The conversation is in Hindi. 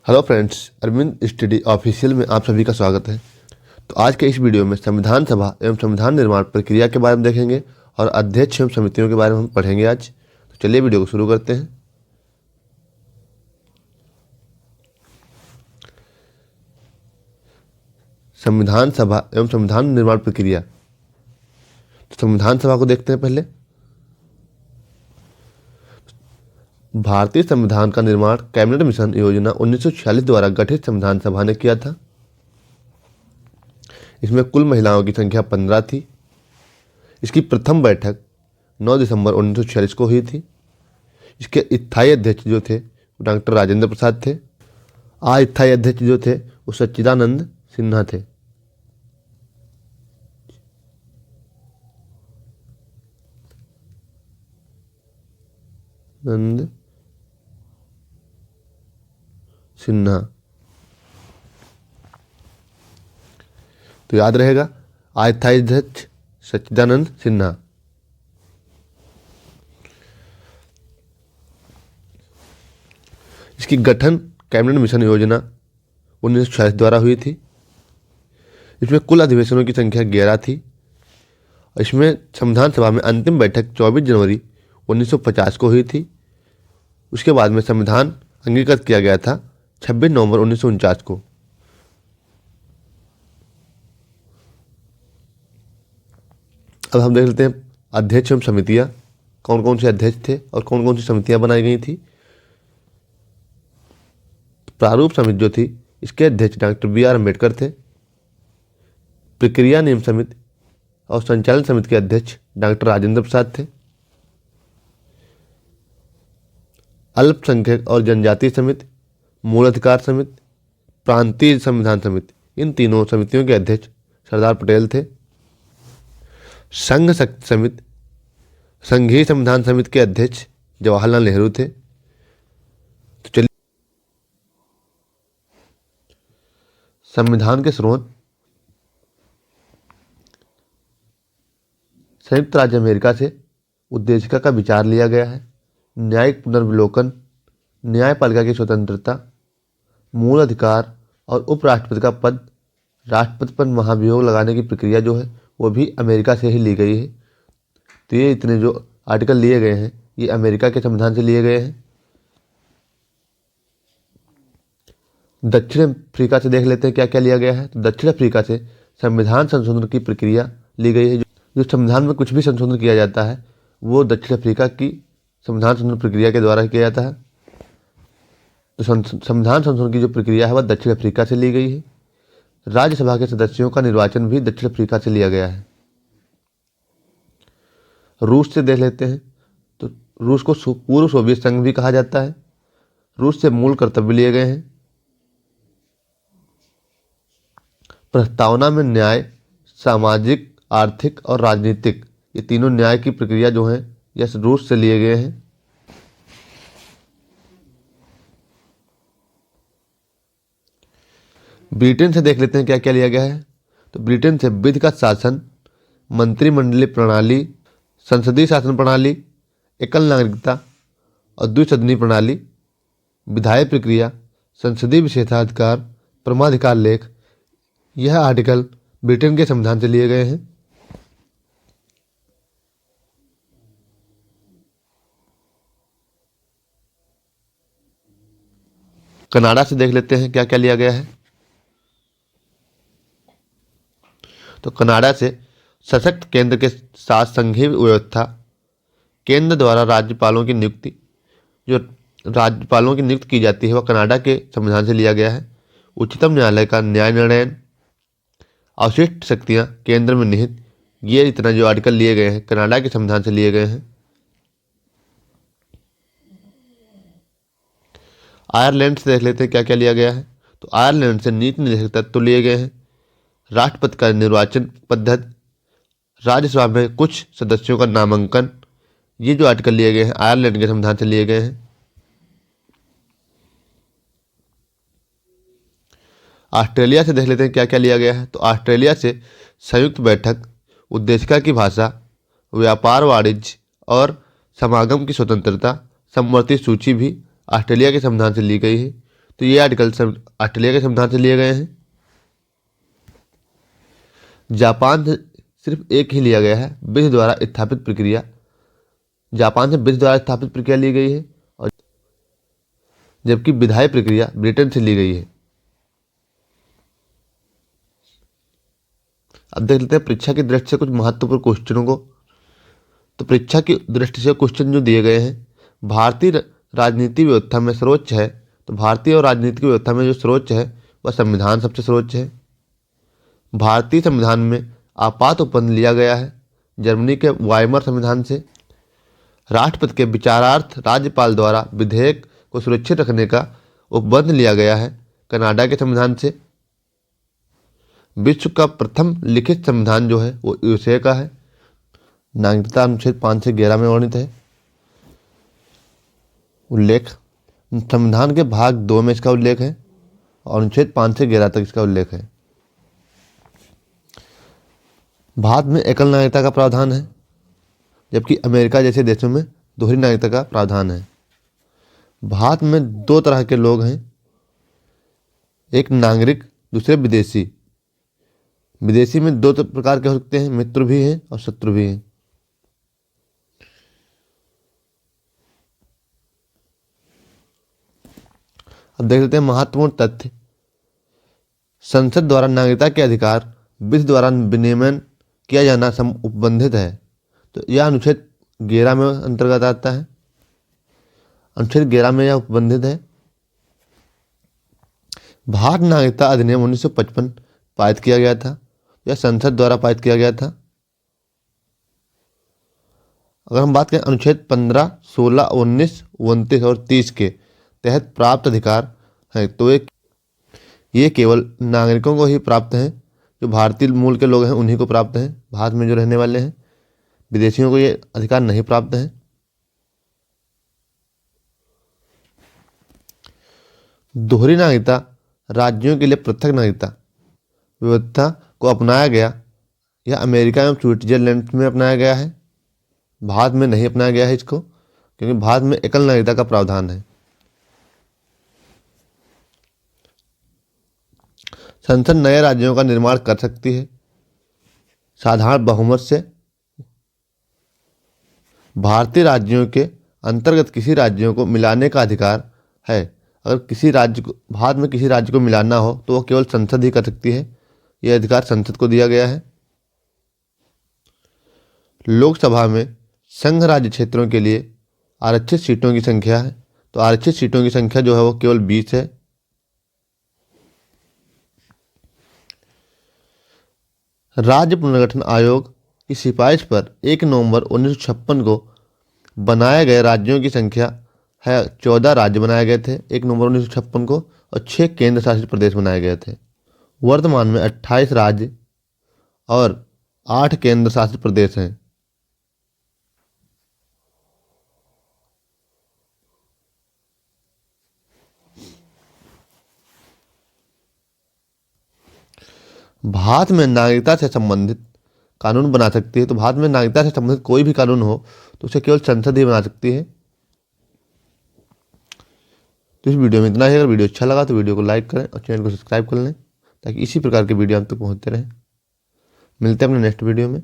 Hello friends, Arvind study official में आप सभी का स्वागत है। तो आज के इस वीडियो में संविधान सभा एवं संविधान निर्माण प्रक्रिया के बारे में देखेंगे और अध्यक्ष एवं समितियों के बारे में हम पढ़ेंगे आज। तो चलिए वीडियो को शुरू करते हैं। संविधान सभा एवं संविधान निर्माण प्रक्रिया। तो संविधान सभा को देखते हैं पहले। भारतीय संविधान का निर्माण कैबिनेट मिशन योजना 1946 द्वारा गठित संविधान सभा ने किया था। इसमें कुल महिलाओं की संख्या 15 थी। इसकी प्रथम बैठक 9 दिसंबर 1946 को हुई थी। इसके स्थायी अध्यक्ष जो थे वो डॉक्टर राजेंद्र प्रसाद थे। अस्थायी अध्यक्ष जो थे वो सच्चिदानंद सिन्हा थे। नंद सिन्हा। तो याद रहेगा, अस्थायी अध्यक्ष सच्चिदानंद सिन्हा। इसकी गठन कैबिनेट मिशन योजना 1946 द्वारा हुई थी। इसमें कुल अधिवेशनों की संख्या 11 थी। इसमें संविधान सभा में अंतिम बैठक 24 जनवरी 1950 को हुई थी। उसके बाद में संविधान अंगीकृत किया गया था 26 नवंबर 1949 को। अब हम देख लेते हैं अध्यक्ष एवं समितियां, कौन कौन से अध्यक्ष थे और कौन कौन सी समितियां बनाई गई थी। प्रारूप समिति जो थी, इसके अध्यक्ष डॉक्टर बी.आर. अम्बेडकर थे। प्रक्रिया नियम समिति और संचालन समिति के अध्यक्ष डॉक्टर राजेंद्र प्रसाद थे। अल्पसंख्यक और जनजातीय समिति, मूल अधिकार समिति, प्रांतीय संविधान समिति, इन तीनों समितियों के अध्यक्ष सरदार पटेल थे। संघ शक्ति समिति, संघीय संविधान समिति के अध्यक्ष जवाहरलाल नेहरू थे। तो चलिए संविधान के स्रोत। संयुक्त राज्य अमेरिका से उद्देशिका का विचार लिया गया है। न्यायिक पुनर्विलोकन, न्यायपालिका की स्वतंत्रता, मूल अधिकार और उपराष्ट्रपति का पद, राष्ट्रपति पर महाभियोग लगाने की प्रक्रिया जो है वो भी अमेरिका से ही ली गई है। तो ये इतने जो आर्टिकल लिए गए हैं ये अमेरिका के संविधान से लिए गए हैं। दक्षिण अफ्रीका से देख लेते हैं क्या क्या लिया गया है। तो दक्षिण अफ्रीका से संविधान संशोधन की प्रक्रिया ली गई है। जो संविधान में कुछ भी संशोधन किया जाता है वो दक्षिण अफ्रीका की संविधान संशोधन प्रक्रिया के द्वारा किया जाता है। तो संविधान संशोधन की जो प्रक्रिया है वह दक्षिण अफ्रीका से ली गई है। राज्यसभा के सदस्यों का निर्वाचन भी दक्षिण अफ्रीका से लिया गया है। रूस से देख लेते हैं। तो रूस को पूर्व सोवियत संघ भी कहा जाता है। रूस से मूल कर्तव्य लिए गए हैं। प्रस्तावना में न्याय, सामाजिक, आर्थिक और राजनीतिक, ये तीनों न्याय की प्रक्रिया जो है यह रूस से लिए गए हैं। ब्रिटेन से देख लेते हैं क्या क्या लिया गया है। तो ब्रिटेन से विधिगत शासन, मंत्रिमंडलीय प्रणाली, संसदीय शासन प्रणाली, एकल नागरिकता और द्विसदनीय प्रणाली, विधायी प्रक्रिया, संसदीय विशेषाधिकार, परमाधिकार लेख, यह आर्टिकल ब्रिटेन के संविधान से लिए गए हैं। कनाडा से देख लेते हैं क्या क्या लिया गया है। तो कनाडा से सशक्त केंद्र के साथ संघीय व्यवस्था, केंद्र द्वारा राज्यपालों की नियुक्ति, जो राज्यपालों की नियुक्ति की जाती है वह कनाडा के संविधान से लिया गया है। उच्चतम न्यायालय का न्याय निर्णय, अवशिष्ट शक्तियां केंद्र में निहित, ये इतना जो आर्टिकल लिए गए हैं कनाडा के संविधान से लिए गए हैं। आयरलैंड से देख लेते हैं क्या क्या लिया गया है। तो आयरलैंड से नीति निर्देशक तत्व लिए गए हैं। राष्ट्रपति का निर्वाचन पद्धति, राज्यसभा में कुछ सदस्यों का नामांकन, ये जो आर्टिकल लिए गए हैं आयरलैंड के संविधान से लिए गए हैं। ऑस्ट्रेलिया से देख लेते हैं क्या क्या लिया गया है। तो ऑस्ट्रेलिया से संयुक्त बैठक, उद्देशिका की भाषा, व्यापार, वाणिज्य और समागम की स्वतंत्रता, समवर्ती सूची भी ऑस्ट्रेलिया के संविधान से ली गई है। तो ये आर्टिकल सब ऑस्ट्रेलिया के संविधान से लिए गए हैं। जापान से सिर्फ एक ही लिया गया है, विधि द्वारा स्थापित प्रक्रिया। जापान से विधि द्वारा स्थापित प्रक्रिया ली गई है, और जबकि विधायी प्रक्रिया ब्रिटेन से ली गई है। अब देख लेते हैं परीक्षा की दृष्टि से कुछ महत्वपूर्ण क्वेश्चनों को। तो परीक्षा की दृष्टि से क्वेश्चन जो दिए गए हैं, भारतीय राजनीति व्यवस्था में सर्वोच्च है। तो भारतीय और राजनीतिक व्यवस्था में जो सर्वोच्च है वह संविधान सबसे सर्वोच्च है। भारतीय संविधान में आपात उपबंध लिया गया है जर्मनी के वाइमर संविधान से। राष्ट्रपति के विचारार्थ राज्यपाल द्वारा विधेयक को सुरक्षित रखने का उपबंध लिया गया है कनाडा के संविधान से। विश्व का प्रथम लिखित संविधान जो है वो यूएसए का है। नागरिकता अनुच्छेद 5 से 11 में वर्णित है। उल्लेख, संविधान के भाग 2 में इसका उल्लेख है और अनुच्छेद 5 से 11 तक इसका उल्लेख है। भारत में एकल नागरिकता का प्रावधान है, जबकि अमेरिका जैसे देशों में दोहरी नागरिकता का प्रावधान है। भारत में 2 तरह के लोग हैं, एक नागरिक, दूसरे विदेशी। विदेशी में 2 प्रकार के हो सकते हैं, मित्र भी हैं और शत्रु भी हैं। अब देख लेते हैं महत्वपूर्ण तथ्य। संसद द्वारा नागरिकता के अधिकार विधि द्वारा विनियमन किया जाना उपबंधित है। तो यह अनुच्छेद 11 में अंतर्गत आता है। अनुच्छेद 11 में यह उपबंधित है। भारत नागरिकता अधिनियम 1955 पारित किया गया था। यह संसद द्वारा पारित किया गया था। अगर हम बात करें अनुच्छेद 15, 16, 19, 29 और 30 के तहत प्राप्त अधिकार है, तो ये केवल नागरिकों को ही प्राप्त हैं। जो भारतीय मूल के लोग हैं उन्हीं को प्राप्त हैं, भारत में जो रहने वाले हैं। विदेशियों को ये अधिकार नहीं प्राप्त हैं। दोहरी नागरिकता राज्यों के लिए पृथक नागरिकता व्यवस्था को अपनाया गया। यह अमेरिका एवं स्विट्जरलैंड में अपनाया गया है, भारत में नहीं अपनाया गया है इसको, क्योंकि भारत में एकल नागरिकता का प्रावधान है। संसद नए राज्यों का निर्माण कर सकती है साधारण बहुमत से। भारतीय राज्यों के अंतर्गत किसी राज्यों को मिलाने का अधिकार है। अगर किसी राज्य को भारत में किसी राज्य को मिलाना हो तो वह केवल संसद ही कर सकती है। यह अधिकार संसद को दिया गया है। लोकसभा में संघ राज्य क्षेत्रों के लिए आरक्षित सीटों की संख्या है। तो आरक्षित सीटों की संख्या जो है वो केवल 20 है। राज्य पुनर्गठन आयोग की सिफारिश पर 1 नवंबर 1956 को बनाए गए राज्यों की संख्या है 14 राज्य बनाए गए थे 1 नवंबर 1956 को, और 6 केंद्र शासित प्रदेश बनाए गए थे। वर्तमान में 28 राज्य और 8 केंद्र शासित प्रदेश हैं। भारत में नागरिकता से संबंधित कानून बना सकती है। तो भारत में नागरिकता से संबंधित कोई भी कानून हो तो उसे केवल संसद ही बना सकती है। तो इस वीडियो में इतना ही। अगर वीडियो अच्छा लगा तो वीडियो को लाइक करें और चैनल को सब्सक्राइब कर लें, ताकि इसी प्रकार के वीडियो आप तक पहुंचते रहें। मिलते हैं अपने नेक्स्ट वीडियो में।